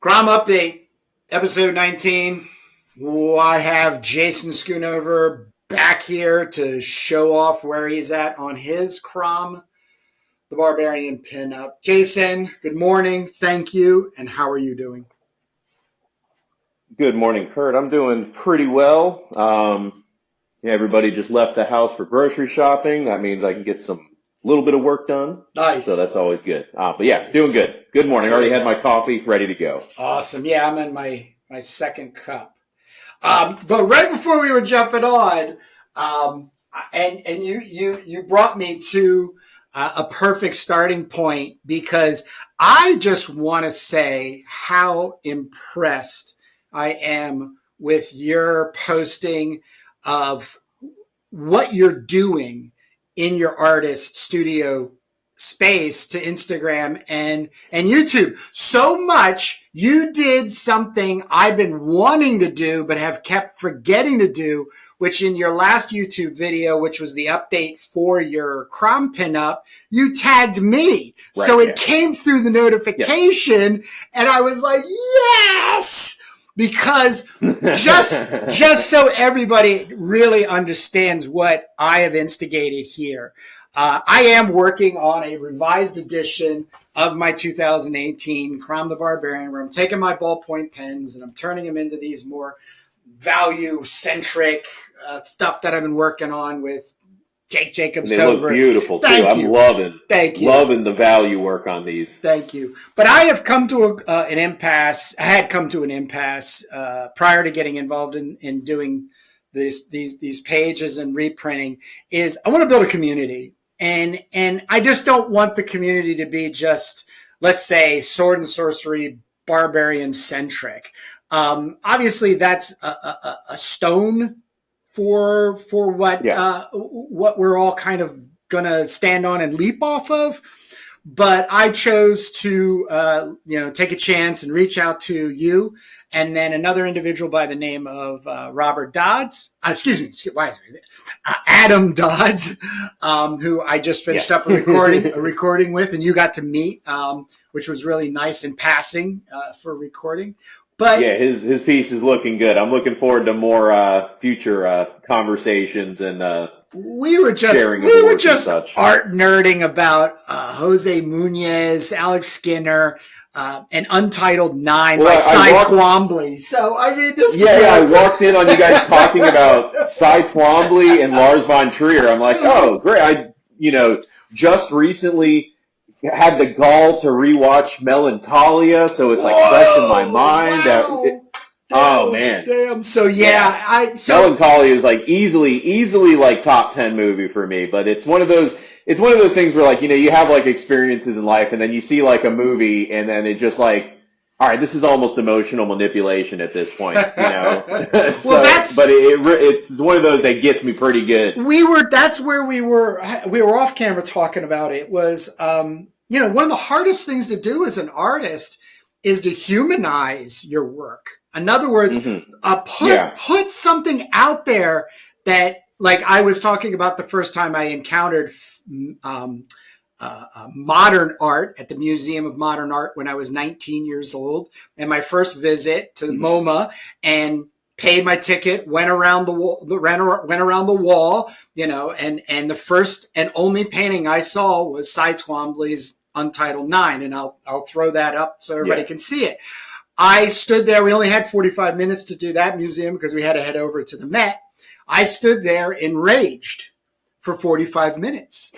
Crom Update, episode 19. I have Jason Schoonover back here to show off where he's at on his Crom the Barbarian pinup. Jason, good morning. Thank you. And how are you doing? Good morning, Kurt. I'm doing pretty well. Everybody just left the house for grocery shopping. That means I can get some little bit of work done. Nice. So that's always good. But yeah, doing good. Good morning. Already had my coffee, ready to go. Awesome. Yeah, I'm in my second cup. But right before we were jumping on, and you brought me to a perfect starting point, because I just want to say how impressed I am with your posting of what you're doing in your artist studio space to Instagram and YouTube. So much you did something I've been wanting to do but have kept forgetting to do, which in your last YouTube video, which was the update for your Crom pinup, you tagged me. Right, so it came through the notification and I was like, yes! Because just so everybody really understands what I have instigated here, I am working on a revised edition of my 2018 Crom the Barbarian, where I'm taking my ballpoint pens and I'm turning them into these more value-centric stuff that I've been working on with Jacob They Sober. look beautiful too. Thank I'm you. loving the value work on these. Thank you. But I have come to an impasse. I had come to an impasse prior to getting involved in doing these pages and reprinting. Is I want to build a community, and I just don't want the community to be just, let's say, sword and sorcery barbarian centric. Obviously, that's a stone for what we're all kind of going to stand on and leap off of. But I chose to, take a chance and reach out to you and then another individual by the name of Robert Dodds. Adam Dodds, who I just finished up a recording with, and you got to meet, which was really nice in passing for recording. But yeah, his piece is looking good. I'm looking forward to more future conversations and we were just art nerding about Jose Munoz, Alex Skinner, and Untitled 9 by Cy Twombly. So I mean, I walked in on you guys talking about Cy Twombly and Lars von Trier. I'm like, oh great! I just recently had the gall to rewatch Melancholia, so it's like fresh in my mind. Wow. Man. Damn. So Melancholia is like easily like top 10 movie for me, but it's one of those things where like, you have like experiences in life and then you see like a movie and then it just like, all right, this is almost emotional manipulation at this point, it's one of those that gets me pretty good. That's where we were off camera talking about it was, one of the hardest things to do as an artist is to humanize your work. In other words, put something out there that, like I was talking about the first time I encountered modern art at the Museum of Modern Art when I was 19 years old, and my first visit to the MoMA, and paid my ticket, went around the wall, and the first and only painting I saw was Cy Twombly's Untitled 9, and I'll throw that up so everybody can see it. I stood there. We only had 45 minutes to do that museum because we had to head over to the Met. I stood there enraged for 45 minutes.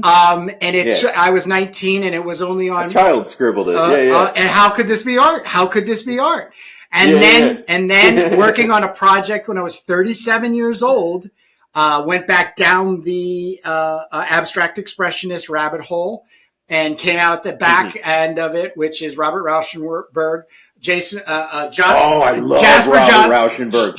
I was 19 and it was only on... A child scribbled it. And how could this be art? How could this be art? And then working on a project when I was 37 years old, went back down the abstract expressionist rabbit hole and came out at the back end of it, which is Robert Rauschenberg, Jason, John. Oh, I love Jasper Rauschenberg.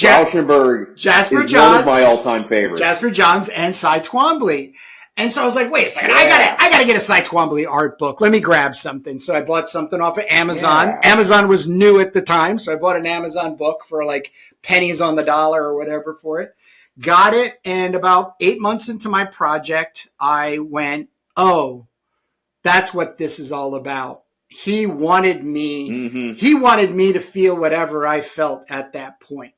Jasper Johns, one of my all-time favorites. Jasper Johns and Cy Twombly. And so I was like, wait a second, I gotta get a Cy Twombly art book. Let me grab something. So I bought something off of Amazon. Yeah. Amazon was new at the time, so I bought an Amazon book for like pennies on the dollar or whatever for it. Got it, and about 8 months into my project, I went, oh, that's what this is all about. he wanted me, Mm-hmm. he wanted me to feel whatever I felt at that point.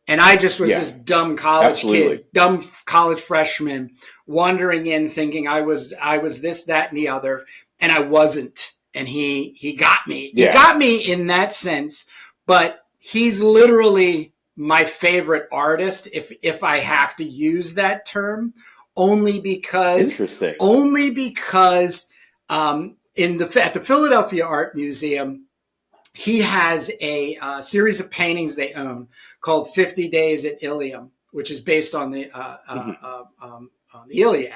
And I just was this dumb college kid, dumb college freshman, wandering in thinking I was this, that, and the other, and I wasn't. And he got me. He got me in that sense, but he's literally my favorite artist, if I have to use that term, only because at the Philadelphia Art Museum, he has a series of paintings they own called 50 Days at Ilium, which is based on the Iliad,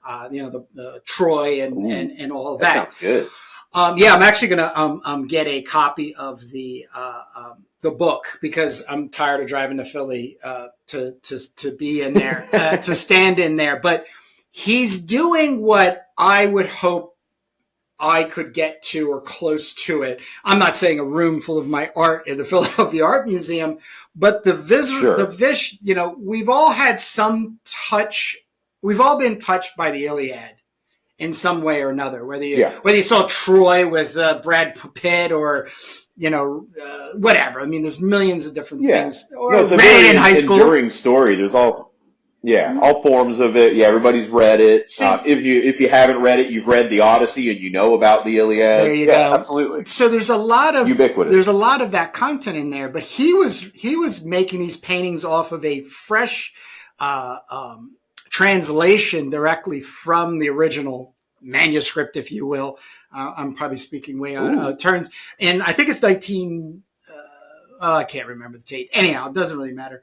the Troy and all of that. Sounds good. I'm actually going to get a copy of the book because I'm tired of driving to Philly to be in there, to stand in there. But he's doing what I would hope I could get to or close to it. I'm not saying a room full of my art in the Philadelphia Art Museum, but we've all had some touch. We've all been touched by the Iliad in some way or another, whether you saw Troy with Brad Pitt or, whatever. I mean, there's millions of different things. Or read it in high school. Enduring story. There's all forms of it. Yeah, everybody's read it. If you haven't read it, you've read the Odyssey and you know about the Iliad. There you go. Absolutely. So there's a lot of ubiquitous. There's a lot of that content in there, but he was making these paintings off of a fresh translation directly from the original manuscript, if you will. I'm probably speaking way out of turns, and I think it's 19. I can't remember the date. Anyhow, it doesn't really matter.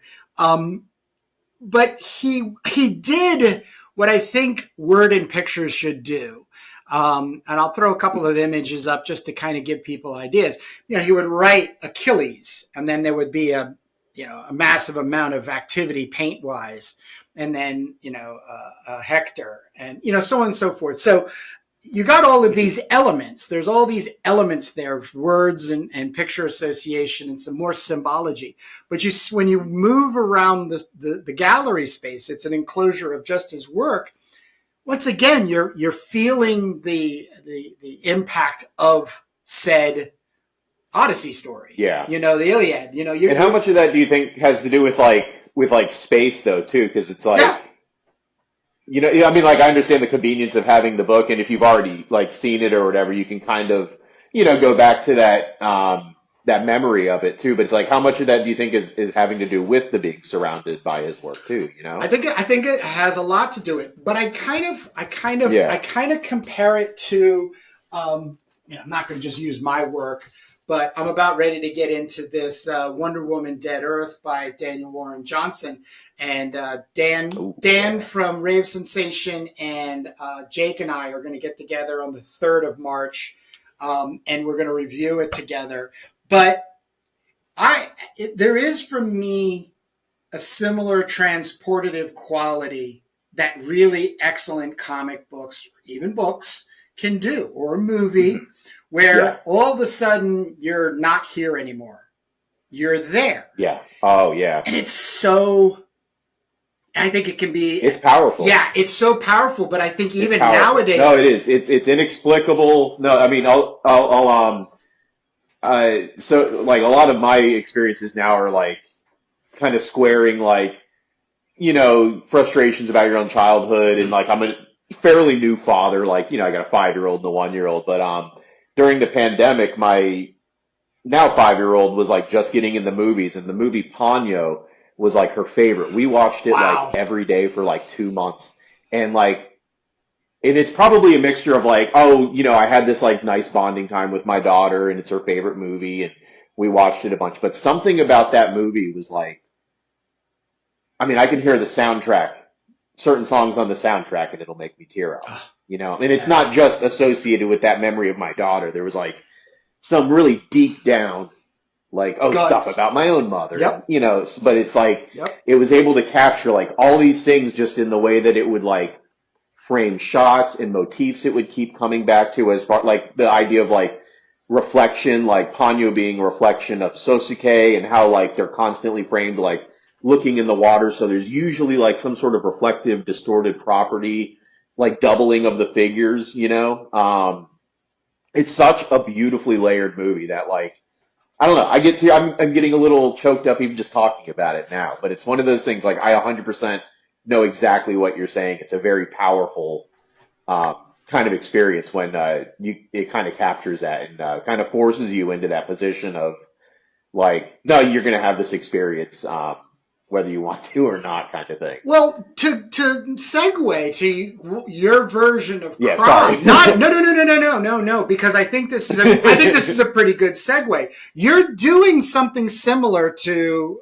But he did what I think word and pictures should do. And I'll throw a couple of images up just to kind of give people ideas. He would write Achilles, and then there would be a massive amount of activity paint wise, and then, Hector, and, so on and so forth. So you got all of these elements. There's all these elements there of words and picture association and some more symbology. But when you move around the gallery space, it's an enclosure of just his work. Once again, you're feeling the impact of said Odyssey story. Yeah. The Iliad. And how much of that do you think has to do with space though too? Because it's like. Yeah. I understand the convenience of having the book, and if you've already seen it or whatever, you can kind of, go back to that memory of it too. But it's how much of that do you think is having to do with the being surrounded by his work too? I think it has a lot to do with it, but I kind of compare it to, I'm not going to just use my work, but I'm about ready to get into this Wonder Woman Dead Earth by Daniel Warren Johnson. And Dan from Rave Sensation and Jake and I are going to get together on the 3rd of March, and we're going to review it together. But there is for me a similar transportative quality that really excellent comic books, even books, can do, or a movie, where all of a sudden you're not here anymore. You're there. Yeah. Oh, yeah. And it's so... I think it can be... It's powerful. Yeah, it's so powerful, but I think even nowadays... No, it is. It's inexplicable. No, I mean, so a lot of my experiences now are kind of squaring frustrations about your own childhood, and I'm a fairly new father, I got a 5-year-old and a 1-year-old, but during the pandemic, my now 5-year-old was just getting in the movies, and the movie Ponyo was her favorite. We watched it every day for 2 months. And it's probably a mixture of I had this nice bonding time with my daughter and it's her favorite movie and we watched it a bunch. But something about that movie was I can hear the soundtrack, certain songs on the soundtrack, and it'll make me tear up. And it's not just associated with that memory of my daughter. There was some really deep down stuff about my own mother, but it's it was able to capture all these things just in the way that it would frame shots and motifs it would keep coming back to, as far the idea of reflection, Ponyo being a reflection of Sosuke, and how they're constantly framed looking in the water, so there's usually some sort of reflective distorted property, doubling of the figures, it's such a beautifully layered movie that like, I don't know. I'm getting a little choked up even just talking about it now, but it's one of those things like I 100% know exactly what you're saying. It's a very powerful, kind of experience when, it kind of captures that and, kind of forces you into that position of like, no, you're going to have this experience, whether you want to or not kind of thing. Well, to segue to your version of Yeah, crime, sorry. no, because I think this is a pretty good segue. You're doing something similar to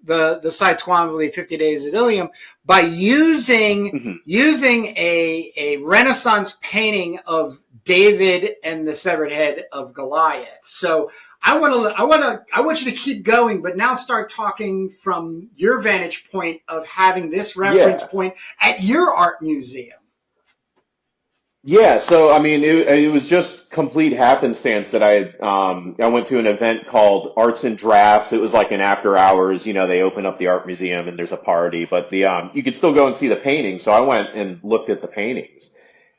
the Cy Twombly 50 Days at Ilium by using Mhm. a Renaissance painting of David and the severed head of Goliath. So I want you to keep going, but now start talking from your vantage point of having this reference Yeah. point at your art museum. Yeah, so I mean, it was just complete happenstance that I went to an event called Arts and Drafts. It was like an after hours, they open up the art museum and there's a party, but you could still go and see the paintings. So I went and looked at the paintings,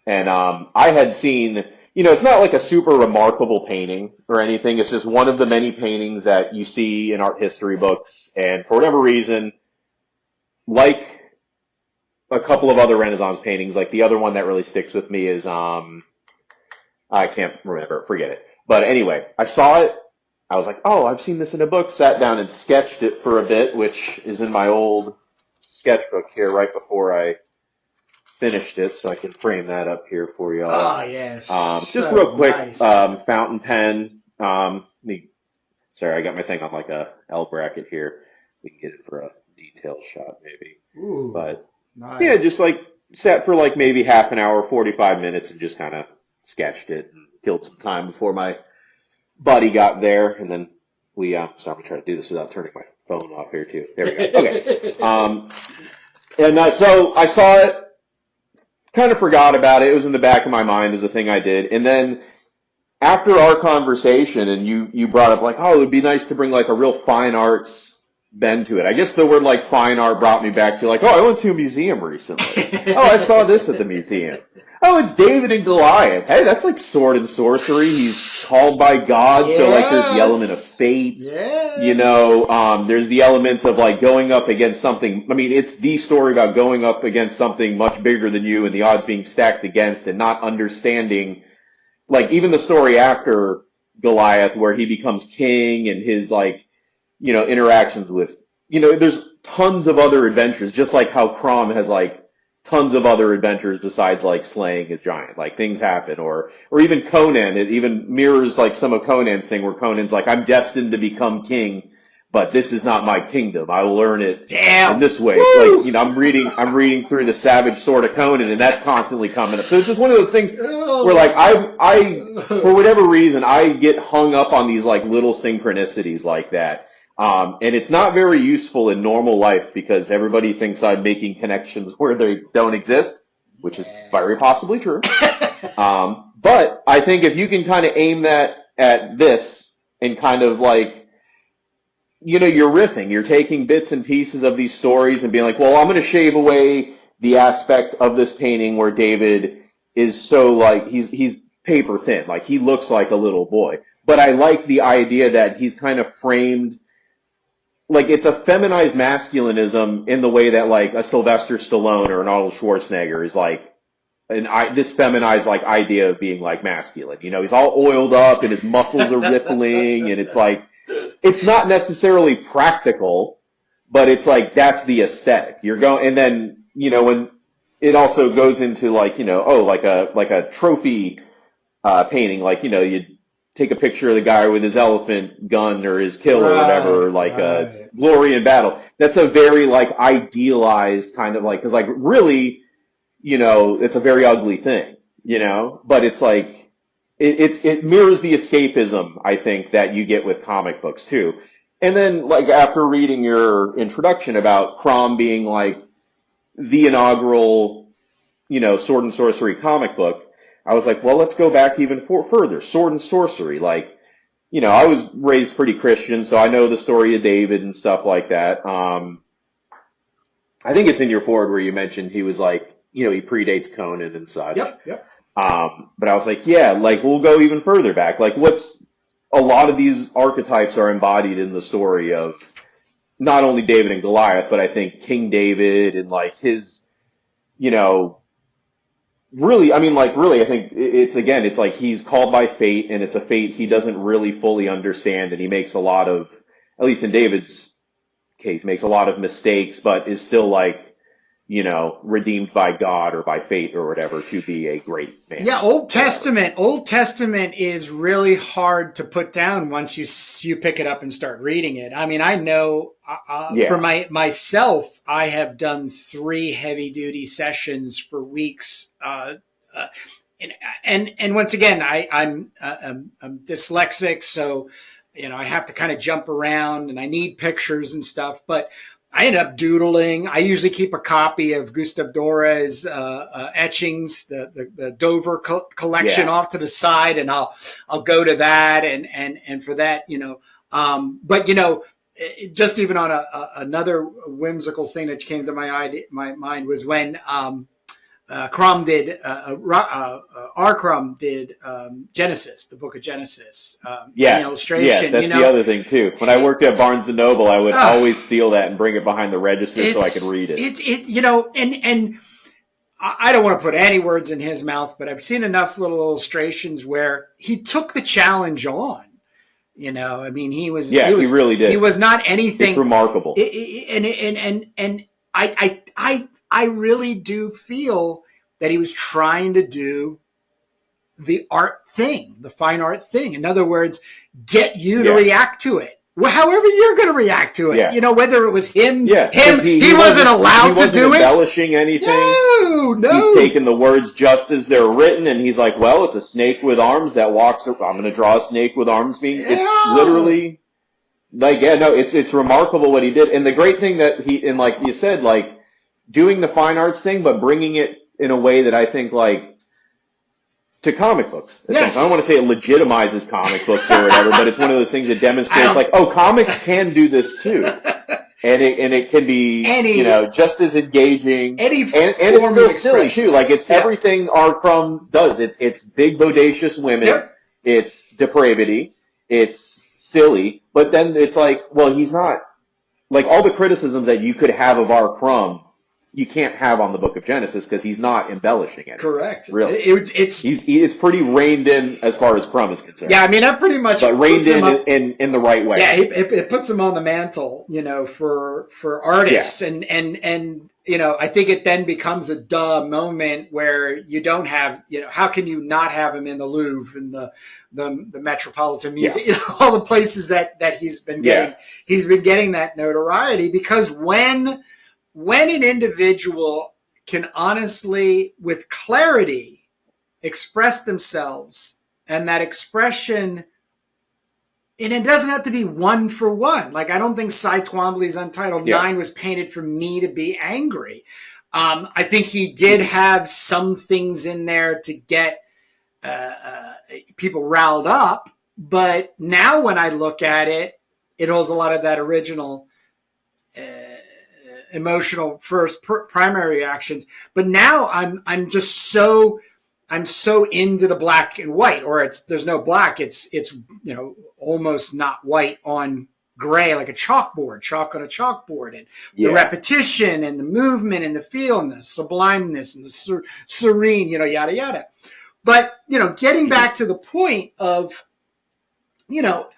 and I had seen, it's not like a super remarkable painting or anything. It's just one of the many paintings that you see in art history books, and for whatever reason, like a couple of other Renaissance paintings. Like the other one that really sticks with me is I can't remember, forget it. But anyway, I saw it. I was like, oh, I've seen this in a book. Sat down and sketched it for a bit, which is in my old sketchbook here right before I finished it, so I can frame that up here for y'all. Oh yes, just real quick, nice. Fountain pen. Sorry, I got my thing on like a L bracket here. We can get it for a detailed shot maybe. Ooh, but nice. yeah, just like sat for like maybe half an hour, 45 minutes and just kind of sketched it and killed some time before my buddy got there. And then sorry, I'm going to try to do this without turning my phone off here too. There we go. Okay. So I saw it, kind of forgot about it. It was in the back of my mind as a thing I did. And then after our conversation and you brought up like, oh, it would be nice to bring like a real fine arts bend to it. I guess the word like fine art brought me back to like, oh, I went to a museum recently. Oh, I saw this at the museum. Oh, it's David and Goliath. Hey, that's like sword and sorcery. He's called by God. Yes. So like there's the element of fate. Yes. There's the element of like going up against something. I mean, it's the story about going up against something much bigger than you and the odds being stacked against and not understanding, like even the story after Goliath where he becomes king and his like, interactions with, there's tons of other adventures, just like how Crom has like tons of other adventures besides like slaying a giant, like things happen, or even Conan, it even mirrors like some of Conan's thing where Conan's like, I'm destined to become king, but this is not my kingdom. I will learn it in this way. Woo! Like, I'm reading through the Savage Sword of Conan and that's constantly coming up. So it's just one of those things where like I for whatever reason, I get hung up on these like little synchronicities like that. And it's not very useful in normal life because everybody thinks I'm making connections where they don't exist, which is very possibly true. But I think if you can kind of aim that at this and kind of like, you're riffing, you're taking bits and pieces of these stories and being like, well, I'm going to shave away the aspect of this painting where David is so like, he's paper thin, like he looks like a little boy. But I like the idea that he's kind of framed, like it's a feminized masculinism in the way that like a Sylvester Stallone or an Arnold Schwarzenegger is like this feminized like idea of being like masculine. He's all oiled up and his muscles are rippling and it's like, it's not necessarily practical, but it's like, that's the aesthetic. And then, when it also goes into like, like a trophy, painting, like, you take a picture of the guy with his elephant gun or his kill or whatever, like a glory in battle. That's a very like idealized kind of like, cause like really, it's a very ugly thing, but it's like, it mirrors the escapism, I think, that you get with comic books too. And then like after reading your introduction about Crom being like the inaugural, sword and sorcery comic book, I was like, well, let's go back even further. Sword and sorcery. Like, I was raised pretty Christian, so I know the story of David and stuff like that. I think it's in your forward where you mentioned he was like, he predates Conan and such. Yep. But I was like, yeah, like we'll go even further back. Like a lot of these archetypes are embodied in the story of not only David and Goliath, but I think King David and like his, you know, really, I mean, like really, I think it's like he's called by fate and it's a fate he doesn't really fully understand. And he makes a lot of, at least in David's case, makes a lot of mistakes, but is still like, you know, redeemed by God or by fate or whatever to be a great man. Yeah, Old Testament is really hard to put down once you pick it up and start reading it. I mean, I know for myself, I have done 3 heavy duty sessions for weeks. And once again, I'm dyslexic, so you know I have to kind of jump around, and I need pictures and stuff, but I end up doodling. I usually keep a copy of Gustav Dora's etchings, the Dover collection off to the side, and I'll go to that and for that, you know. But you know, just even on another whimsical thing that came to my mind was when Crom did our Crom did Genesis, the Book of Genesis. An illustration. That's the other thing too. When I worked at Barnes and Noble, I would always steal that and bring it behind the register so I could read it. You know, and I don't want to put any words in his mouth, but I've seen enough little illustrations where he took the challenge on. You know, I mean, he really did. He was not anything. It's remarkable. And I really do feel that he was trying to do the art thing, the fine art thing. In other words, get you to react to it. Well, however you're going to react to it. Yeah. You know, whether it was him, he wasn't allowed to do it. Embellishing anything. No. He's taking the words just as they're written, and he's like, well, it's a snake with arms that walks. I'm going to draw a snake with arms it's literally like, it's remarkable what he did. And the great thing that and like you said, like, doing the fine arts thing, but bringing it in a way that I think, like, to comic books. Yes. I don't want to say it legitimizes comic books or whatever, but it's one of those things that demonstrates, like, comics can do this too. And it can be, just as engaging. And it's still silly too. Like, it's everything our Crom does. It's big, bodacious women. Yep. It's depravity. It's silly. But then it's like, well, he's not, like, all the criticisms that you could have of our Crom, you can't have on the Book of Genesis because he's not embellishing it. Correct. Really, it's pretty reined in as far as Crom is concerned. Yeah, I mean, that pretty much reined in the right way. Yeah, it puts him on the mantle, you know, for artists, and you know, I think it then becomes a duh moment where you don't have, you know, how can you not have him in the Louvre and the Metropolitan Museum, you know, all the places that he's been getting that notoriety, because when an individual can honestly, with clarity, express themselves, and that expression, and it doesn't have to be one for one. Like, I don't think Cy Twombly's Untitled 9 was painted for me to be angry. I think he did have some things in there to get people riled up, but now when I look at it, it holds a lot of that original emotional primary reactions. But now I'm so into the black and white, or there's no black. It's you know, almost not white on gray, like chalk on a chalkboard, and the repetition and the movement and the feel and the sublimeness and the serene, you know, yada yada. But you know, getting back to the point of, you know,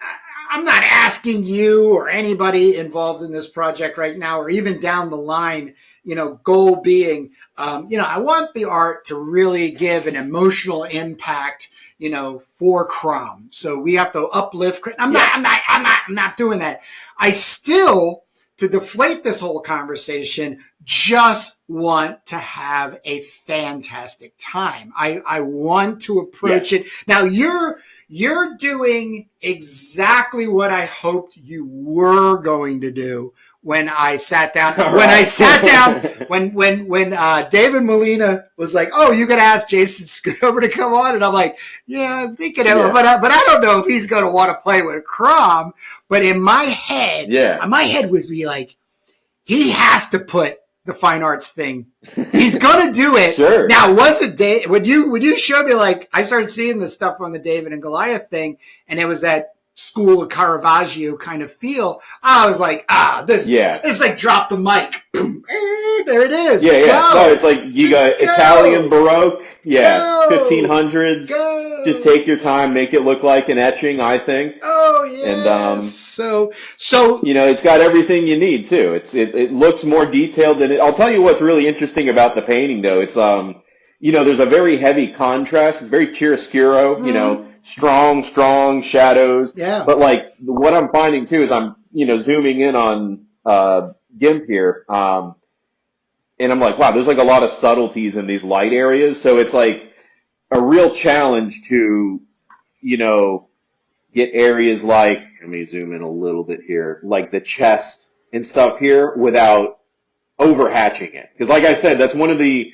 I'm not asking you or anybody involved in this project right now, or even down the line, you know, goal being, you know, I want the art to really give an emotional impact, you know, for Crom. So we have to uplift. I'm not doing that. I still, to deflate this whole conversation, just want to have a fantastic time. I want to approach it. Now you're doing exactly what I hoped you were going to do when I sat down. When David Molina was like, "Oh, you got to ask Jason Schoonover to come on," and I'm like, "Yeah, I'm thinking of it, but I don't know if he's going to want to play with Crom." But in my head, would be like, he has to put the fine arts thing. He's gonna do it. Sure. Now, was it Dave? Would you show me, like, I started seeing the stuff on the David and Goliath thing, and it was that school of Caravaggio kind of feel. I was like, this is like drop the mic. There it is. Yeah. Go. No, it's like you got Italian Baroque. Yeah. Go. 1500s. Go. Just take your time, make it look like an etching, I think. Oh yeah. And so it's got everything you need too. It looks more detailed than it. I'll tell you what's really interesting about the painting though. It's there's a very heavy contrast. It's very chiaroscuro, strong shadows. Yeah. But like what I'm finding too is I'm, zooming in on GIMP here. And I'm like, wow, there's like a lot of subtleties in these light areas. So it's like a real challenge to, get areas like, let me zoom in a little bit here, like the chest and stuff here without overhatching it. Because like I said, that's one of the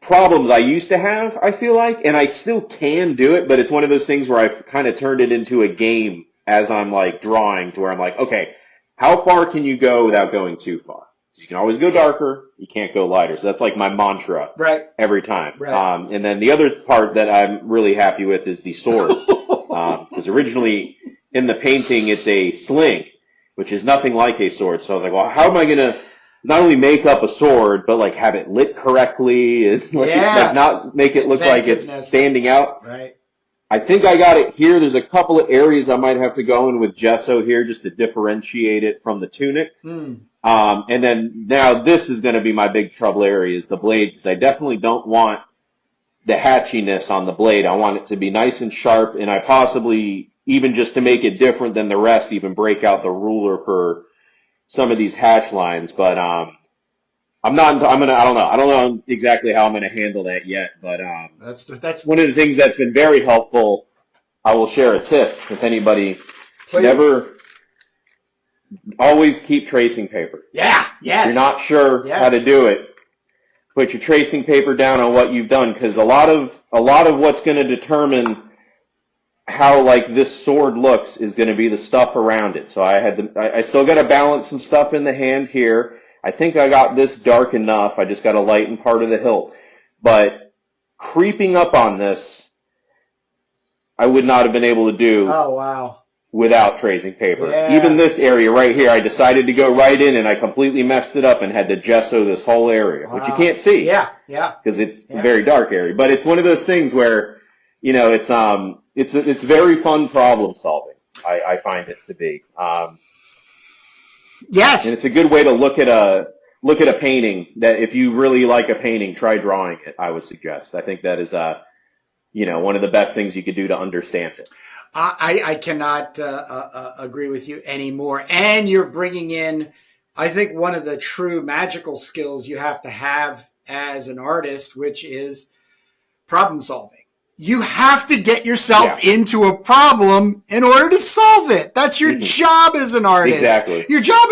problems I used to have, I feel like, and I still can do it, but it's one of those things where I've kind of turned it into a game as I'm like drawing to where I'm like, okay, how far can you go without going too far? You can always go darker, you can't go lighter. So that's like my mantra every time. Right. And then the other part that I'm really happy with is the sword. Because originally in the painting it's a sling, which is nothing like a sword. So I was like, well, how am I going to not only make up a sword, but like have it lit correctly and like not make it look like it's standing out. Right. I think I got it here. There's a couple of areas I might have to go in with gesso here just to differentiate it from the tunic. And then now this is going to be my big trouble area is the blade, because I definitely don't want the hatchiness on the blade. I want it to be nice and sharp, and I possibly, even just to make it different than the rest, even break out the ruler for some of these hatch lines. But I don't know exactly how I'm going to handle that yet, but that's one of the things that's been very helpful. I will share a tip if anybody always keep tracing paper. Yeah, yes. If you're not sure how to do it, put your tracing paper down on what you've done, because a lot of what's going to determine how like this sword looks is going to be the stuff around it. So I still got to balance some stuff in the hand here. I think I got this dark enough. I just got to lighten part of the hilt. But creeping up on this, I would not have been able to do. Oh, wow. Without tracing paper. Yeah. Even this area right here, I decided to go right in and I completely messed it up and had to gesso this whole area, which you can't see. Yeah. Because it's a very dark area. But it's one of those things where, it's very fun problem solving. I find it to be. Yes. And it's a good way to look at a painting that if you really like a painting, try drawing it, I would suggest. I think that is, one of the best things you could do to understand it. I cannot agree with you anymore. And you're bringing in, I think, one of the true magical skills you have to have as an artist, which is problem solving. You have to get yourself into a problem in order to solve it. That's your job as an artist. Exactly. Your job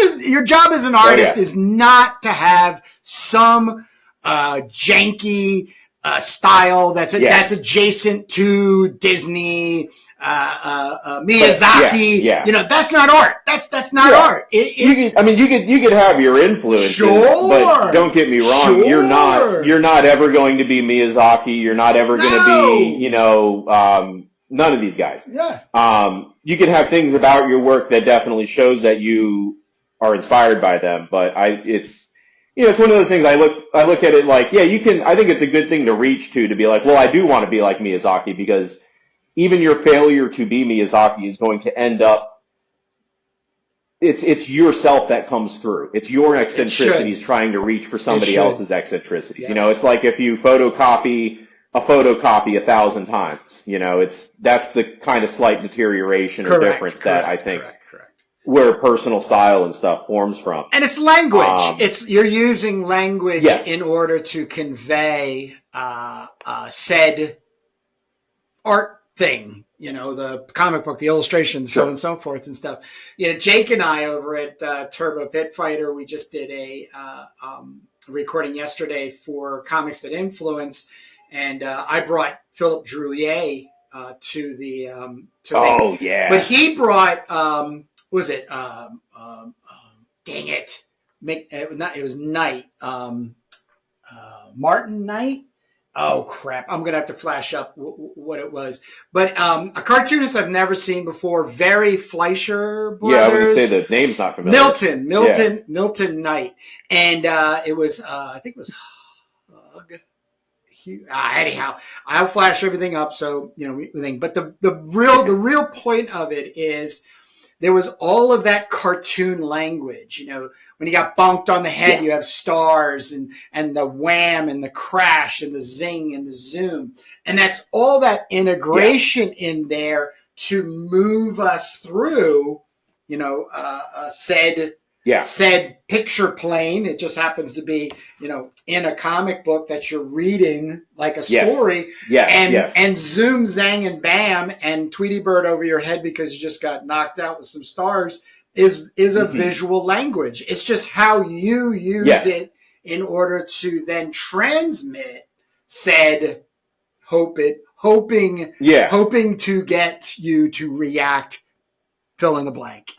as an artist is not to have some janky style that's adjacent to Disney, Miyazaki. That's not art. That's not art. You could have your influences, but don't get me wrong. Sure. You're not ever going to be Miyazaki. You're not ever going to be, none of these guys. Yeah. You can have things about your work that definitely shows that you are inspired by them, but it's one of those things I look at it like, you can, I think it's a good thing to reach to be like, well, I do want to be like Miyazaki, because even your failure to be Miyazaki is going to end up, it's yourself that comes through. It's your eccentricities trying to reach for somebody else's eccentricities. Yes. It's like if you photocopy a 1,000 times, that's the kind of slight deterioration or difference that I think where personal style and stuff forms from. And it's language. You're using language in order to convey said art thing, the comic book, the illustrations, so on and so forth and stuff. Jake and I over at Turbo Pit Fighter, we just did a recording yesterday for Comics That Influence, and I brought Philip Droulier to the but he brought dang it, it was Knight, Martin Knight. Oh crap! I'm gonna have to flash up what it was. But a cartoonist I've never seen before. Very Fleischer brothers. Yeah, I would say the name's not familiar. Milton Knight, and it was I think it was Hug. Anyhow, I'll flash everything up so we think. But the real point of it is there was all of that cartoon language. When you got bonked on the head, you have stars and the wham and the crash and the zing and the zoom. And that's all that integration in there to move us through, said picture plane. It just happens to be, in a comic book that you're reading like a story. And zoom, zang, and bam, and Tweety Bird over your head because you just got knocked out with some stars is a visual language. It's just how you use it in order to then transmit said hoping to get you to react, fill in the blank.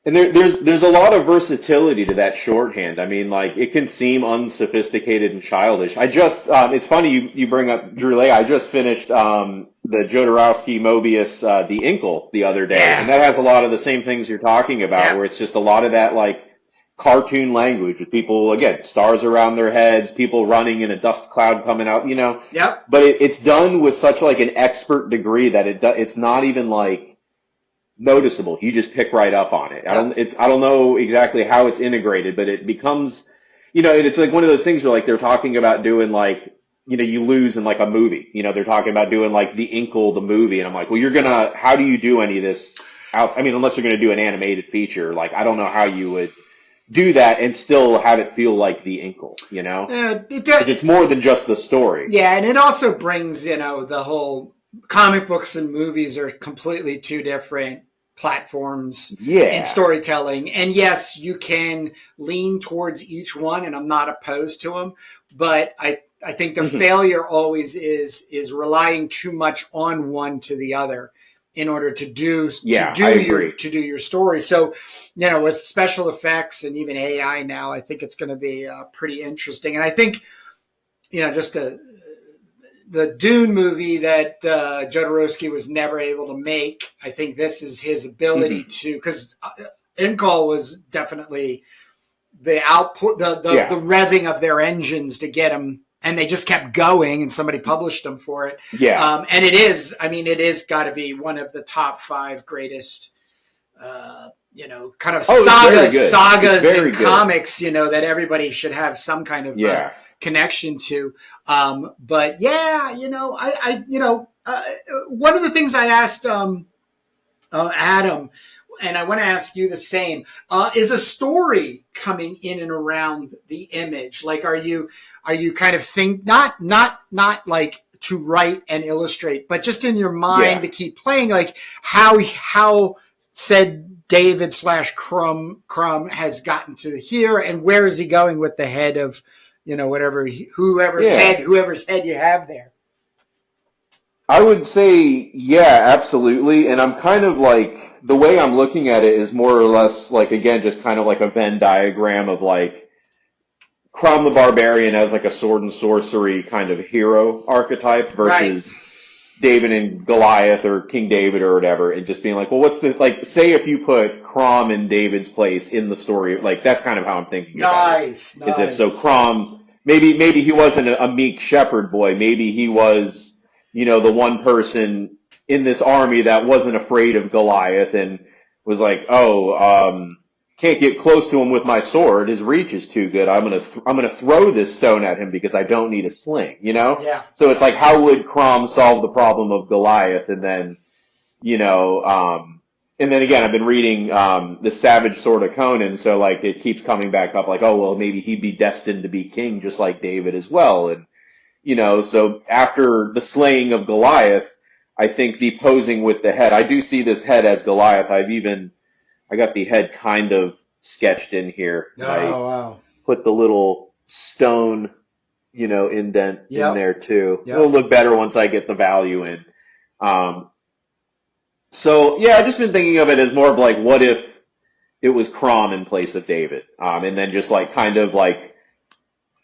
And there's a lot of versatility to that shorthand. I mean, like, it can seem unsophisticated and childish. It's funny you bring up Drew Lay. I just finished the Jodorowsky Mobius The Inkle the other day, and that has a lot of the same things you're talking about, where it's just a lot of that like cartoon language with people, again, stars around their heads, people running in a dust cloud coming out, But it's done with such like an expert degree that it's not even like noticeable. You just pick right up on it. I don't know exactly how it's integrated, but it becomes, it's like one of those things where like they're talking about doing like, you lose in like a movie. They're talking about doing like The Inkle, the movie, and I'm like, well, how do you do any of this? Unless you're going to do an animated feature, like I don't know how you would do that and still have it feel like The Inkle, It does. It's more than just the story. Yeah, and it also brings, the whole comic books and movies are completely two different platforms in storytelling. And yes, you can lean towards each one, and I'm not opposed to them, but I think the failure always is relying too much on one to the other in order to do your story. So, with special effects and even AI now, I think it's going to be pretty interesting. And I think, just the Dune movie that Jodorowsky was never able to make. I think this is his ability to, because Inkle was definitely the output, the revving of their engines to get them, and they just kept going, and somebody published them for it. And it is got to be one of the top 5 greatest, kind of sagas in comics, that everybody should have some kind of connection to. But one of the things I asked Adam, and I want to ask you the same, is a story coming in and around the image? Like, are you kind of not like to write and illustrate, but just in your mind to keep playing, like how said David / Crom has gotten to here, and where is he going with the head of, whoever's head you have there? I would say, absolutely. And I'm kind of like, the way I'm looking at it is more or less like, again, just kind of like a Venn diagram of like Crom the Barbarian as like a sword and sorcery kind of hero archetype versus David and Goliath or King David or whatever, and just being like, well, say if you put Crom in David's place in the story, like that's kind of how I'm thinking about it. Nice. So Crom, maybe he wasn't a meek shepherd boy. Maybe he was, the one person in this army that wasn't afraid of Goliath and was like, can't get close to him with my sword. His reach is too good. I'm gonna throw this stone at him because I don't need a sling, Yeah. So it's like, how would Crom solve the problem of Goliath? And then, and then again, I've been reading The Savage Sword of Conan, so like it keeps coming back up like, oh well, maybe he'd be destined to be king just like David as well. And so after the slaying of Goliath, I think the posing with the head, I do see this head as Goliath. I got the head kind of sketched in here. Wow. Put the little stone, indent in there too. Yep. It'll look better once I get the value in. So yeah, I've just been thinking of it as more of like, what if it was Crom in place of David. And then just like kind of like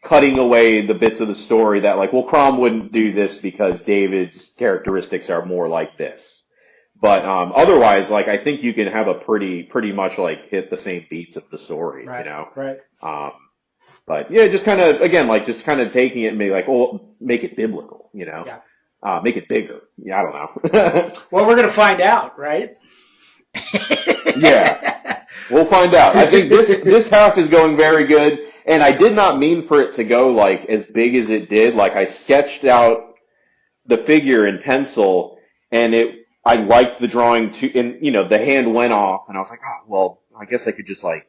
cutting away the bits of the story that like, well, Crom wouldn't do this because David's characteristics are more like this. But otherwise, like I think you can have a pretty much like hit the same beats of the story, Right. you know? Right. But yeah, just kind of again like just kind of taking it and be like, oh, make it biblical, you know? Yeah. Make it bigger. Yeah, I don't know. Well, we're gonna find out, right? Yeah, we'll find out. I think this half is going very good, and I did not mean for it to go like as big as it did. Like I sketched out the figure in pencil, and I liked the drawing too, and you know the hand went off, and I was like, oh well, I guess I could just like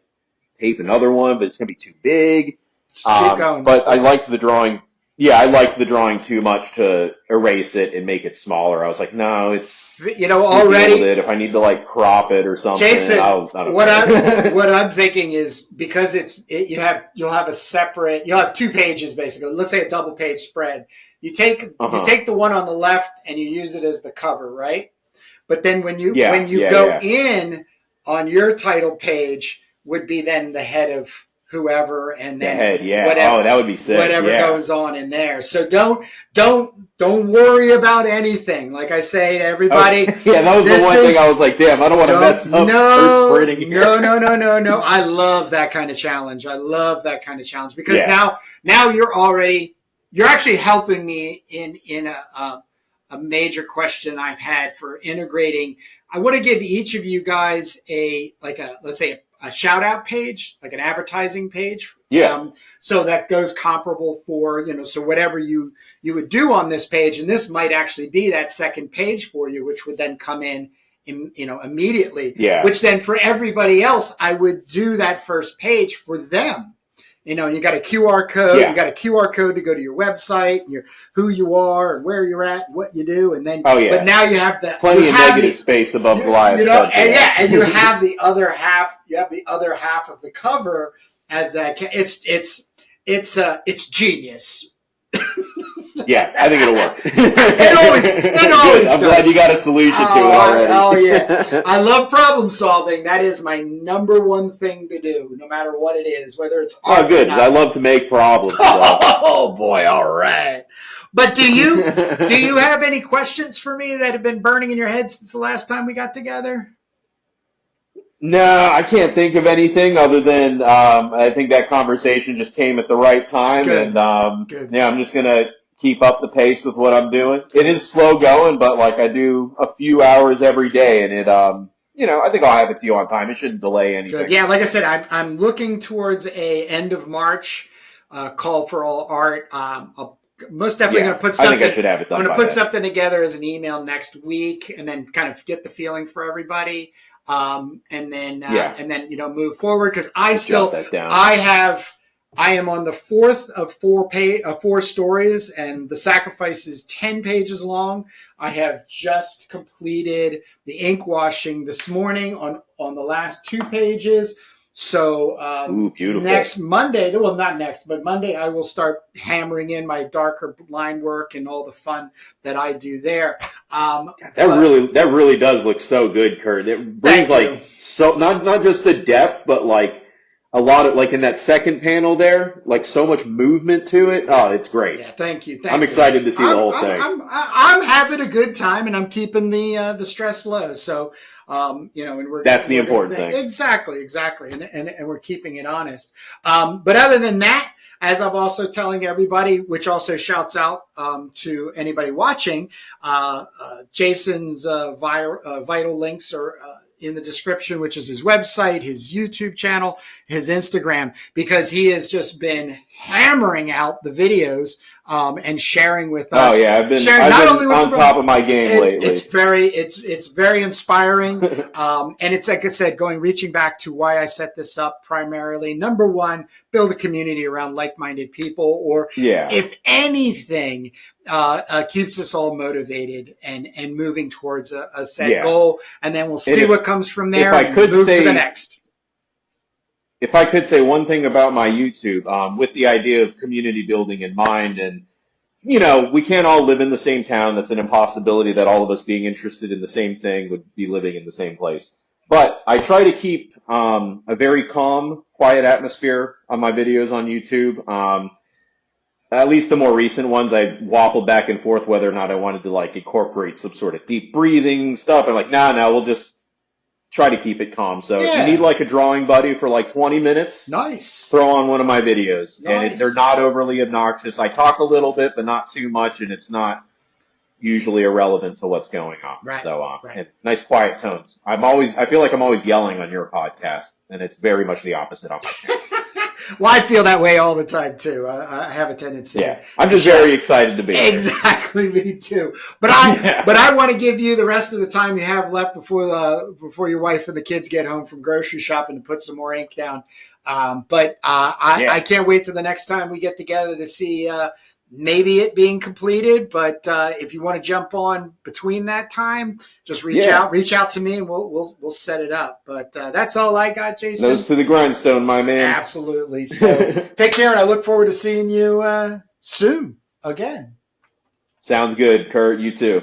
tape another one, but it's gonna be too big. Just keep going. But I liked the drawing. Yeah, I liked the drawing too much to erase it and make it smaller. I was like, no, it's already. If I need to like crop it or something, Jason, what I'm thinking is because you'll have 2 pages basically. Let's say a double page spread. You take the one on the left and you use it as the cover, right? But then when you go in on your title page would be then the head of whoever, and then whatever, that would be sick. Whatever goes on in there. So don't worry about anything. Like I say to everybody, that was the one thing I was like, damn, I don't want to mess up first printing here. No. I love that kind of challenge. Because now you're actually helping me in a major question I've had for integrating. I want to give each of you guys let's say a shout out page, like an advertising page. Yeah. So that goes comparable for, so whatever you would do on this page, and this might actually be that second page for you, which would then come in immediately. Yeah. Which then for everybody else, I would do that first page for them. And you got a QR code. Yeah. You got a QR code to go to your website, and who you are, and where you're at, what you do, and then. But now you have plenty of negative space above Goliath. And you have the other half. You have the other half of the cover as that. It's genius. Yeah, I think it'll work. It always does. I'm glad you got a solution to it already. Oh yeah, I love problem solving. That is my number one thing to do, no matter what it is, whether it's art. Oh, good. I love to make problems. Oh boy, all right. But do you have any questions for me that have been burning in your head since the last time we got together? No, I can't think of anything other than I think that conversation just came at the right time. Good. And Good. Yeah, I'm just gonna keep up the pace with what I'm doing. It is slow going, but like I do a few hours every day, and it I think I'll have it to you on time. It shouldn't delay anything. Good. Yeah, like I said, I'm looking towards a end of March call for all art. I'll most definitely going to put something. I think I should have it done. I'm going to put something together as an email next week, and then kind of get the feeling for everybody. And then move forward, because I am on the fourth of four stories, and the sacrifice is 10 pages long. I have just completed the ink washing this morning on the last 2 pages. So beautiful. Next Monday, well, not next, but Monday, I will start hammering in my darker line work and all the fun that I do there. That really does look so good, Kurt. It brings not just the depth, but like a lot of, like in that second panel there, like so much movement to it. Oh, it's great. Yeah, thank you. I'm excited to see the whole thing. I'm having a good time, and I'm keeping the stress low. So, and that's the important thing. Exactly. And we're keeping it honest. But other than that, as I'm also telling everybody, which also shouts out to anybody watching, Jason's vital links are in the description, which is his website, his YouTube channel, his Instagram, because he has just been hammering out the videos and sharing with us. Oh yeah, I've been on top of my game lately. It's very inspiring, and it's like I said, reaching back to why I set this up primarily. Number one, build a community around like-minded people, or if anything, keeps us all motivated and moving towards a set goal, and then we'll see what comes from there and move to the next. If I could say one thing about my YouTube, with the idea of community building in mind, and, we can't all live in the same town. That's an impossibility that all of us being interested in the same thing would be living in the same place. But I try to keep a very calm, quiet atmosphere on my videos on YouTube. At least the more recent ones, I waffled back and forth whether or not I wanted to like incorporate some sort of deep breathing stuff. I'm like, no, we'll just try to keep it calm. So if you need like a drawing buddy for like 20 minutes, nice. Throw on one of my videos. Nice. And they're not overly obnoxious. I talk a little bit, but not too much, and it's not usually irrelevant to what's going on. Right. So, right. And nice quiet tones. I feel like I'm always yelling on your podcast, and it's very much the opposite on my channel. Well, I feel that way all the time too. I have a tendency. Yeah, I'm just very excited to be here. Exactly, me too. But I want to give you the rest of the time you have left before your wife and the kids get home from grocery shopping to put some more ink down. I can't wait till the next time we get together to see maybe it being completed. But if you want to jump on between that time, just reach out to me, and we'll set it up. But that's all I got, Jason. Nose to the grindstone, my man. Absolutely. So take care, and I look forward to seeing you soon again. Sounds good, Kurt. You too.